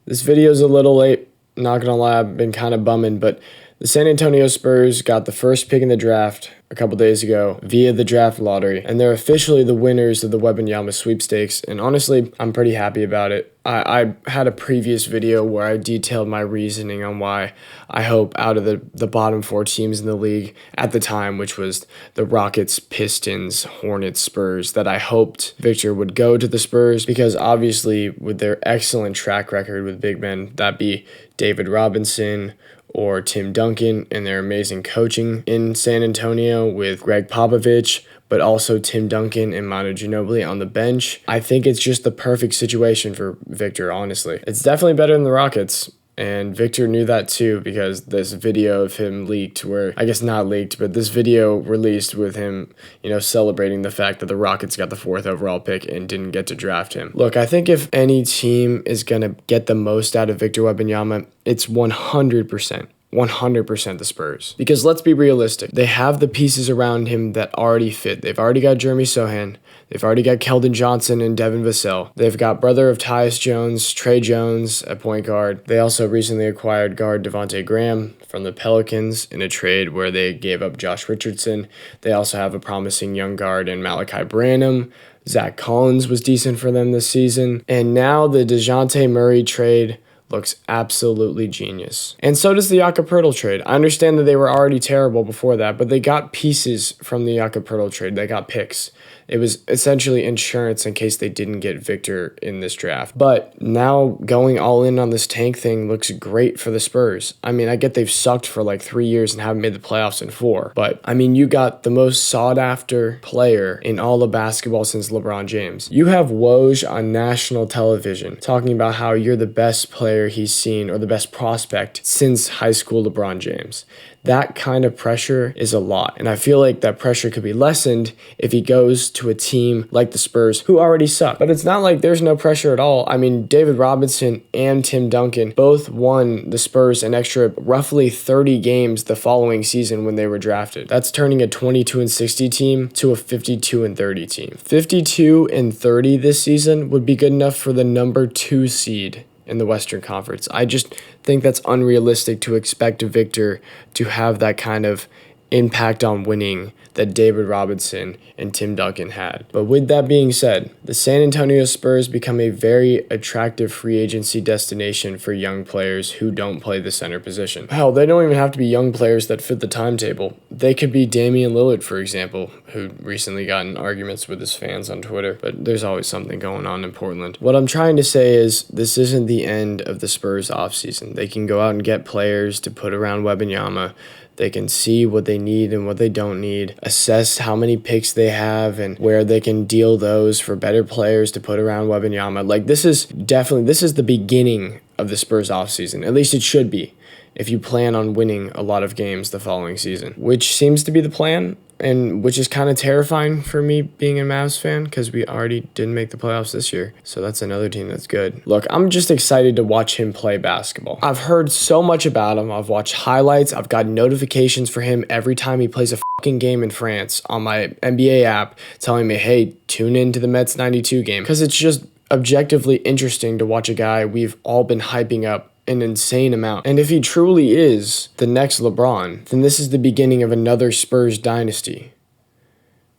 This video's a little late, not gonna lie, I've been kind of bumming, but the San Antonio Spurs got the first pick in the draft a couple days ago via the draft lottery, and they're officially the winners of the Wembanyama sweepstakes, and honestly, I'm pretty happy about it. I had a previous video where I detailed my reasoning on why I hope out of the bottom four teams in the league at the time, which was the Rockets, Pistons, Hornets, Spurs, that I hoped Victor would go to the Spurs because obviously with their excellent track record with big men, that'd be David Robinson or Tim Duncan, and their amazing coaching in San Antonio with Greg Popovich, but also Tim Duncan and Manu Ginobili on the bench. I think it's just the perfect situation for Victor, honestly. It's definitely better than the Rockets, and Victor knew that too because this video of him leaked where, I guess not leaked, but this video released with him, celebrating the fact that the Rockets got the 4th overall pick and didn't get to draft him. Look, I think if any team is going to get the most out of Victor Wembanyama, it's 100% the Spurs. Because let's be realistic. They have the pieces around him that already fit. They've already got Jeremy Sohan. They've already got Keldon Johnson and Devin Vassell. They've got brother of Tyus Jones, Trey Jones at point guard. They also recently acquired guard Devontae Graham from the Pelicans in a trade where they gave up Josh Richardson. They also have a promising young guard in Malachi Branham. Zach Collins was decent for them this season. And now the DeJounte Murray trade looks absolutely genius. And so does the Jakob trade. I understand that they were already terrible before that, but they got pieces from the Jakob trade. They got picks. It was essentially insurance in case they didn't get Victor in this draft. But now going all in on this tank thing looks great for the Spurs. I mean, I get they've sucked for like 3 years and haven't made the playoffs in 4. But, I mean, you got the most sought-after player in all of basketball since LeBron James. You have Woj on national television talking about how you're the best player he's seen or the best prospect since high school LeBron James. That kind of pressure is a lot, and I feel like that pressure could be lessened if he goes to a team like the Spurs, who already suck. But it's not like there's no pressure at all. I mean, David Robinson and Tim Duncan both won the Spurs an extra roughly 30 games the following season when they were drafted. That's turning a 22-60 team to a 52-30 team. 52-30 this season would be good enough for the number 2 seed in the Western Conference. I just think that's unrealistic to expect Victor to have that kind of impact on winning that David Robinson and Tim Duncan had. But with that being said, the San Antonio Spurs become a very attractive free agency destination for young players who don't play the center position. Hell, they don't even have to be young players that fit the timetable. They could be Damian Lillard, for example, who recently got in arguments with his fans on Twitter, but there's always something going on in Portland. What I'm trying to say is this isn't the end of the Spurs offseason. They can go out and get players to put around Wembanyama. They can see what they need and what they don't need, assess how many picks they have and where they can deal those for better players to put around Wembanyama. Like, this is the beginning of the Spurs offseason. At least it should be, if you plan on winning a lot of games the following season, which seems to be the plan. And which is kind of terrifying for me being a Mavs fan because we already didn't make the playoffs this year. So that's another team that's good. Look, I'm just excited to watch him play basketball. I've heard so much about him. I've watched highlights. I've got notifications for him every time he plays a fucking game in France on my NBA app telling me, hey, tune in to the Mets 92 game. Because it's just objectively interesting to watch a guy we've all been hyping up an insane amount. And if he truly is the next LeBron, then this is the beginning of another Spurs dynasty,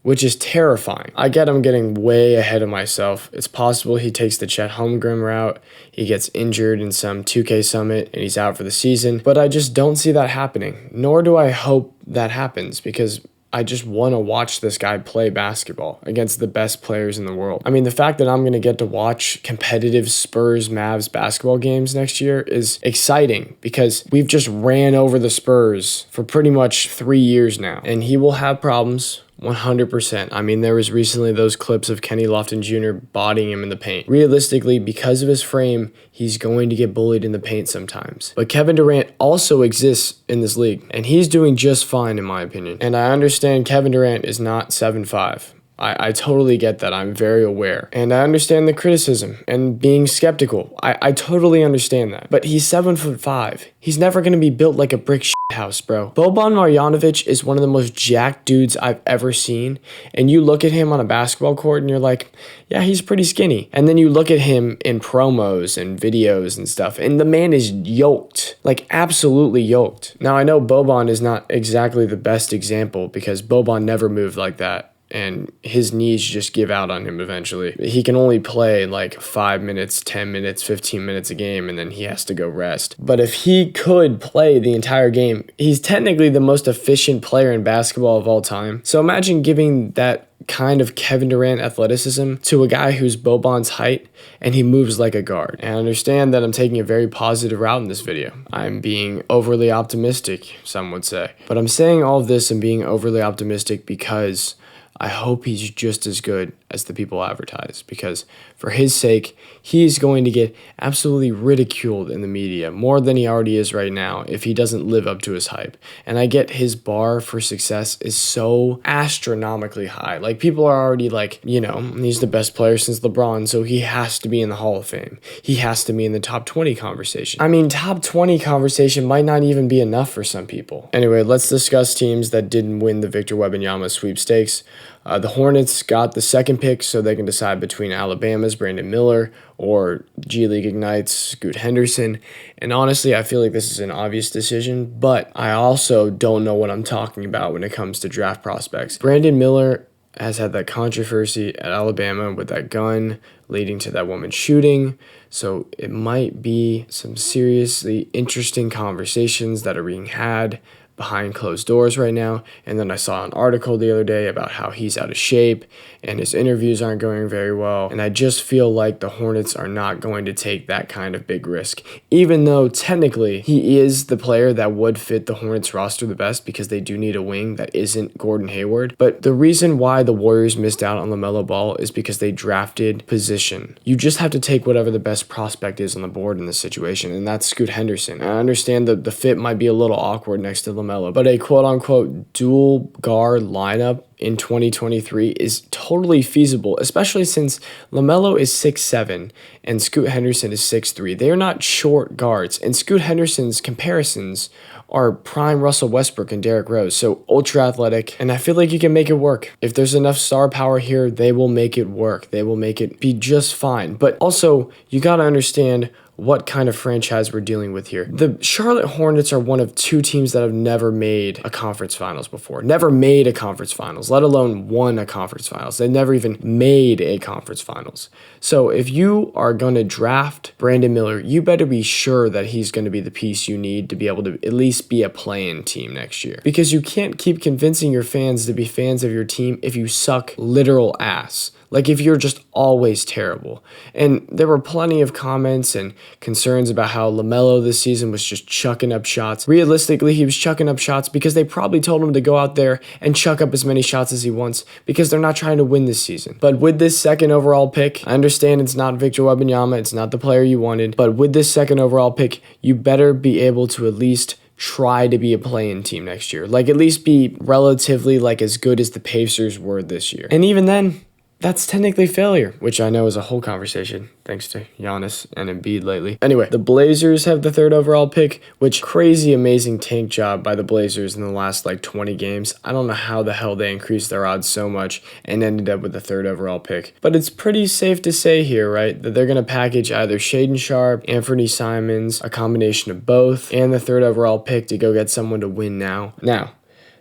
which is terrifying. I get I'm getting way ahead of myself. It's possible he takes the Chet Holmgren route, he gets injured in some 2K summit, and he's out for the season, but I just don't see that happening, nor do I hope that happens, because I just want to watch this guy play basketball against the best players in the world. I mean, the fact that I'm going to get to watch competitive Spurs-Mavs basketball games next year is exciting because we've just ran over the Spurs for pretty much 3 years now. And he will have problems. 100%. I mean, there was recently those clips of Kenny Lofton Jr. bodying him in the paint. Realistically, because of his frame, he's going to get bullied in the paint sometimes. But Kevin Durant also exists in this league, and he's doing just fine in my opinion. And I understand Kevin Durant is not 7'5", I totally get that. I'm very aware. And I understand the criticism and being skeptical. I totally understand that. But he's 7'5". He's never going to be built like a brick house, bro. Boban Marjanovic is one of the most jacked dudes I've ever seen. And you look at him on a basketball court and you're like, yeah, he's pretty skinny. And then you look at him in promos and videos and stuff, and the man is yoked. Like, absolutely yoked. Now, I know Boban is not exactly the best example because Boban never moved like that, and his knees just give out on him eventually. He can only play like 5 minutes, 10 minutes, 15 minutes a game, and then he has to go rest. But if he could play the entire game, he's technically the most efficient player in basketball of all time. So imagine giving that kind of Kevin Durant athleticism to a guy who's Boban's height and he moves like a guard. And I understand that I'm taking a very positive route in this video. I'm being overly optimistic, some would say. But I'm saying all of this and being overly optimistic because I hope he's just as good as the people advertise, because for his sake, he's going to get absolutely ridiculed in the media more than he already is right now if he doesn't live up to his hype. And I get his bar for success is so astronomically high. Like, people are already like, he's the best player since LeBron, so he has to be in the Hall of Fame. He has to be in the top 20 conversation. I mean, top 20 conversation might not even be enough for some people. Anyway, let's discuss teams that didn't win the Victor Wembanyama sweepstakes. The Hornets got the second pick so they can decide between Alabama's Brandon Miller or G League Ignite's Scoot Henderson. And honestly, I feel like this is an obvious decision, but I also don't know what I'm talking about when it comes to draft prospects. Brandon Miller has had that controversy at Alabama with that gun leading to that woman shooting. So it might be some seriously interesting conversations that are being had behind closed doors right now. And then I saw an article the other day about how he's out of shape and his interviews aren't going very well. And I just feel like the Hornets are not going to take that kind of big risk, even though technically he is the player that would fit the Hornets roster the best because they do need a wing that isn't Gordon Hayward. But the reason why the Warriors missed out on LaMelo Ball is because they drafted position. You just have to take whatever the best prospect is on the board in this situation, and that's Scoot Henderson. I understand that the fit might be a little awkward next to LaMelo, but a quote-unquote dual guard lineup in 2023 is totally feasible, especially since LaMelo is 6'7" and Scoot Henderson is 6'3". They are not short guards, and Scoot Henderson's comparisons are prime Russell Westbrook and Derrick Rose, so ultra athletic, and I feel like you can make it work. If there's enough star power here, they will make it work. They will make it be just fine. But also, you gotta understand what kind of franchise we're dealing with here. The Charlotte Hornets are one of two teams that have never made a conference finals before. Never made a conference finals, let alone won a conference finals. They've never even made a conference finals. So if you are going to draft Brandon Miller, you better be sure that he's going to be the piece you need to be able to at least be a play-in team next year. Because you can't keep convincing your fans to be fans of your team if you suck literal ass. Like, if you're just always terrible. And there were plenty of comments and concerns about how LaMelo this season was just chucking up shots. Realistically, he was chucking up shots because they probably told him to go out there and chuck up as many shots as he wants because they're not trying to win this season. But with this second overall pick, I understand it's not Victor Wembanyama, it's not the player you wanted, but with this second overall pick, you better be able to at least try to be a play-in team next year. Like, at least be relatively like as good as the Pacers were this year. And even then, that's technically failure, which I know is a whole conversation, thanks to Giannis and Embiid lately. Anyway, the Blazers have the third overall pick, which crazy amazing tank job by the Blazers in the last 20 games. I don't know how the hell they increased their odds so much and ended up with the third overall pick. But it's pretty safe to say here, right, that they're going to package either Shaedon Sharpe, Anthony Simons, a combination of both, and the third overall pick to go get someone to win now. Now,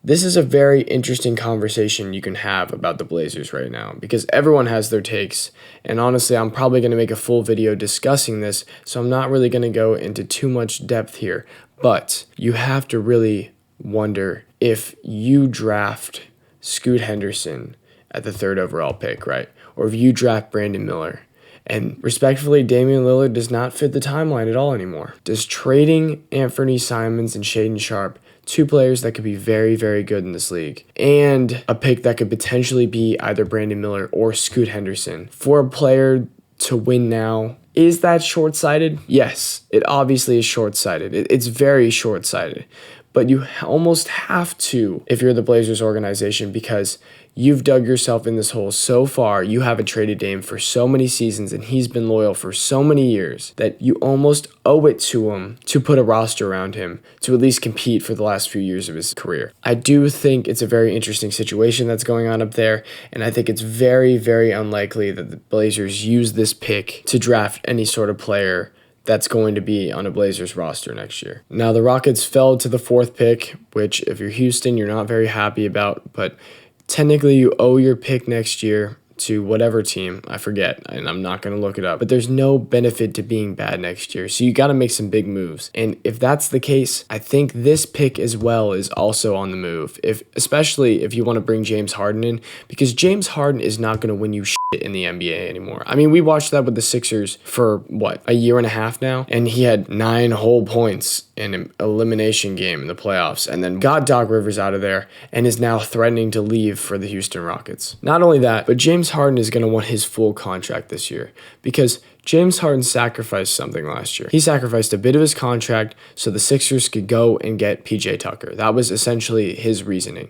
this is a very interesting conversation you can have about the Blazers right now because everyone has their takes, and honestly, I'm probably going to make a full video discussing this, so I'm not really going to go into too much depth here, but you have to really wonder if you draft Scoot Henderson at the third overall pick, right, or if you draft Brandon Miller. And respectfully, Damian Lillard does not fit the timeline at all anymore. Does trading Anthony Simons and Shaedon Sharpe, two players that could be very, very good in this league, and a pick that could potentially be either Brandon Miller or Scoot Henderson, for a player to win now, is that short-sighted? Yes, it obviously is short-sighted. It's very short-sighted. But you almost have to if you're the Blazers organization because You've dug yourself in this hole so far. You haven't traded Dame for so many seasons, and he's been loyal for so many years that you almost owe it to him to put a roster around him to at least compete for the last few years of his career. I do think it's a very interesting situation that's going on up there, and I think it's very, very unlikely that the Blazers use this pick to draft any sort of player that's going to be on a Blazers roster next year. Now, the Rockets fell to the 4th pick, which if you're Houston, you're not very happy about, but technically you owe your pick next year to whatever team, I forget, and I'm not going to look it up, but there's no benefit to being bad next year, so you got to make some big moves. And if that's the case, I think this pick as well is also on the move, especially if you want to bring James Harden in, because James Harden is not going to win you shit in the NBA anymore. I mean, we watched that with the Sixers for, a year and a half now, and he had 9 whole points in an elimination game in the playoffs, and then got Doc Rivers out of there, and is now threatening to leave for the Houston Rockets. Not only that, but James Harden is going to want his full contract this year, because James Harden sacrificed something last year. He sacrificed a bit of his contract so the Sixers could go and get PJ Tucker. That was essentially his reasoning.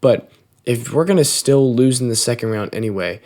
But if we're going to still lose in the second round anyway,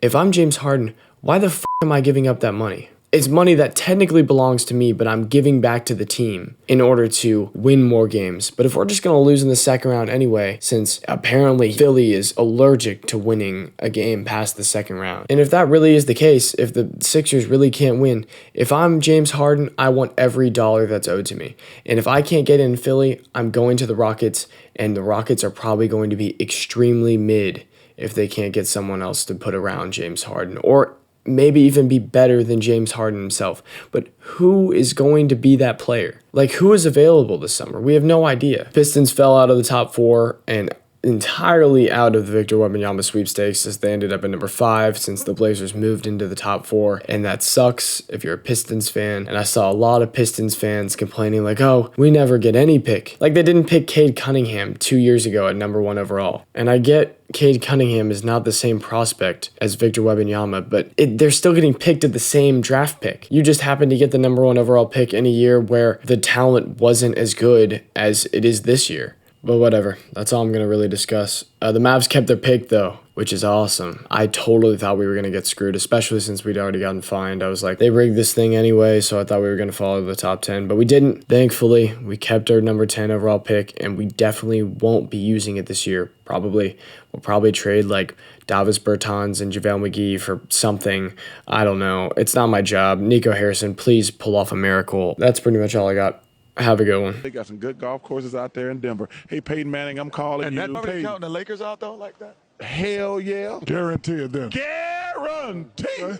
if I'm James Harden, why the f*** am I giving up that money? It's money that technically belongs to me, but I'm giving back to the team in order to win more games. But if we're just going to lose in the second round anyway, since apparently Philly is allergic to winning a game past the second round, and if that really is the case, if the Sixers really can't win, if I'm James Harden, I want every dollar that's owed to me. And if I can't get in Philly, I'm going to the Rockets, and the Rockets are probably going to be extremely mid if they can't get someone else to put around James Harden, or maybe even be better than James Harden himself. But who is going to be that player? Like, who is available this summer? We have no idea. Pistons fell out of the top 4 and entirely out of the Victor Wembanyama sweepstakes, as they ended up at number 5 since the Blazers moved into the top 4, and that sucks if you're a Pistons fan. And I saw a lot of Pistons fans complaining like, oh, we never get any pick. Like, they didn't pick Cade Cunningham 2 years ago at number 1 overall. And I get Cade Cunningham is not the same prospect as Victor Wembanyama, but they're still getting picked at the same draft pick. You just happen to get the number 1 overall pick in a year where the talent wasn't as good as it is this year. But whatever, that's all I'm going to really discuss. The Mavs kept their pick, though, which is awesome. I totally thought we were going to get screwed, especially since we'd already gotten fined. I was like, they rigged this thing anyway, so I thought we were going to fall to the top 10. But we didn't. Thankfully, we kept our number 10 overall pick, and we definitely won't be using it this year. We'll probably trade like Davis Bertans and JaVale McGee for something. I don't know. It's not my job. Nico Harrison, please pull off a miracle. That's pretty much all I got. Have a good one. They got some good golf courses out there in Denver. Hey, Peyton Manning, I'm calling you. And that counting the Lakers out, though, like that? Hell yeah. Guaranteed then. Guarantee.